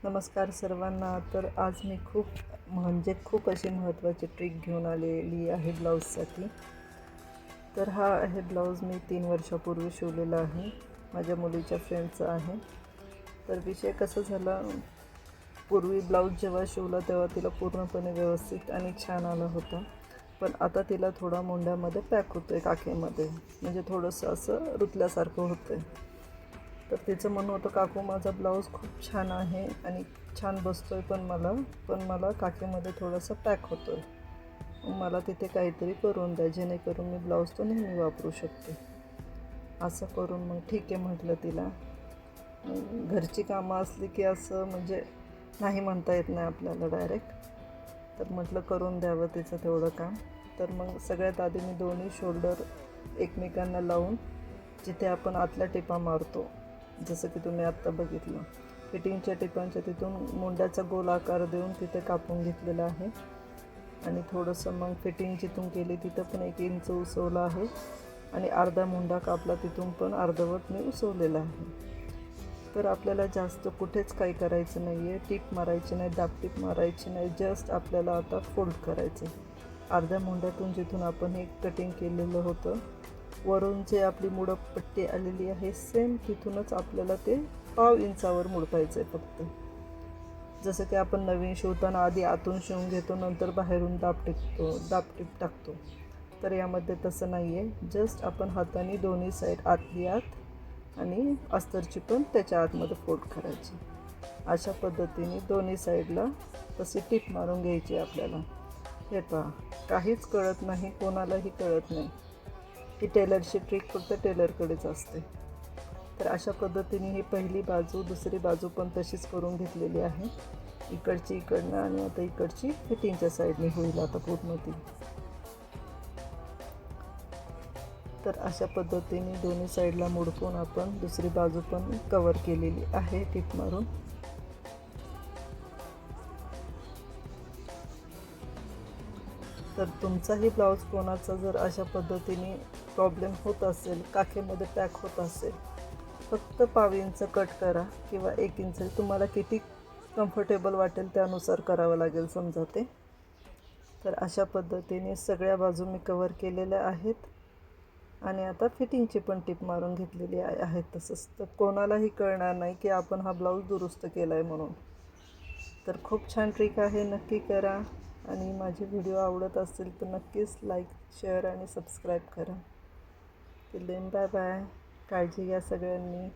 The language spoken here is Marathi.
नमस्कार सर्वांना. तर आज मी खूप अशी महत्त्वाची ट्रिक घेऊन आलेली आहे ब्लाऊजसाठी. तर हा आहे ब्लाऊज मी 3 वर्षापूर्वी शिवलेला आहे. माझ्या मुलीच्या फ्रेंडचा आहे. तर विषय कसा झाला, पूर्वी ब्लाऊज जेव्हा शिवला तेव्हा तिला पूर्णपणे व्यवस्थित आणि छान आला होता. पण आता तिला थोडा मुंड्यामध्ये पॅक होतो आहे, काखेमध्ये, म्हणजे थोडंसं असं रुतल्यासारखं होतं आहे. तर तिचं म्हणणं होतं, काकू माझा ब्लाऊज खूप छान आहे आणि छान बसतो आहे, पण मला काखेमध्ये थोडंसं पॅक होतो आहे. मला तिथे काहीतरी करून द्या, जेणेकरून मी ब्लाऊज तो नेहमी वापरू शकते. असं करून मग ठीक आहे म्हटलं तिला. घरची कामं असली की असं म्हणजे नाही म्हणता येत नाही आपल्याला डायरेक्ट. तर म्हटलं करून द्यावं तिचं तेवढं काम. तर मग सगळ्यात आधी मी दोन्ही शोल्डर एकमेकांना लावून, जिथे आपण आतल्या टिपा मारतो, जसं की तुम्ही आत्ता बघितलं, फिटिंगच्या टिपांच्या तिथून मुंड्याचा गोल आकार देऊन तिथे कापून घेतलेला आहे. आणि थोडंसं मग फिटिंग जिथून केली तिथं पण 1 इंच उसवलं आहे. आणि अर्धा मुंडा कापला तिथून पण अर्धवट मी उसवलेला आहे. तर आपल्याला जास्त कुठेच काही करायचं नाही आहे, टीप मारायची नाही, दाबटीप मारायची नाही. जस्ट आपल्याला आता फोल्ड करायचं. अर्ध्या मुंड्यातून जिथून आपण हे कटिंग केलेलं होतं, वरून जे आपली मुडपट्टी आलेली आहे, सेम तिथूनच आपल्याला ते 1/2 इंचावर मुडपायचं आहे फक्त. जसं की आपण नवीन शिवताना आधी आतून शिवून घेतो, नंतर बाहेरून दाबटीप टाकतो. तर यामध्ये तसं नाही आहे. जस्ट आपण हाताने दोन्ही साईड, आतली आत आणि अस्तरची पण त्याच्या आतमध्ये फोल्ड करायची. अशा पद्धतीने दोन्ही साईडला तशी टीप मारून घ्यायची आपल्याला. हे पहा, काहीच कळत नाही, कोणालाही कळत नाही. ही टेलरची ट्रिक फक्त टेलरकडेच असते. तर अशा पद्धतीने ही पहिली बाजू, दुसरी बाजू पण तशीच करून घेतलेली आहे. इकडची इकडनं आणि आता इकडची फिटिंगच्या साईडने होईल आता पूर्ण ती. तर अशा पद्धतीने दोन्ही साईडला मुडपून आपण दुसरी बाजू पण कवर केलेली आहे टीप मारून. तर तुमचाही ब्लाऊज कोणाचा जर अशा पद्धतीने प्रॉब्लेम होत असेल, काखेमध्ये पॅक होत असेल, फक्त 1/2 इंच कट करा किंवा 1 इंच, तुम्हाला किती कम्फर्टेबल वाटेल त्यानुसार करावं लागेल समजा ते. तर अशा पद्धतीने सगळ्या बाजू मी कवर केलेल्या आहेत. आणि आता फिटिंगची पण टिप मारून घेतलेली आहे तसंच. तर कोणालाही कळणार नाही की आपण हा ब्लाऊज दुरुस्त केला आहे म्हणून. तर खूप छान ट्रिक आहे, नक्की करा. आणि माझे व्हिडिओ आवडत असतील तर नक्कीच लाईक, शेअर आणि सबस्क्राईब करा. Till then bye bye. काळजी घ्या सगळ्यांनी.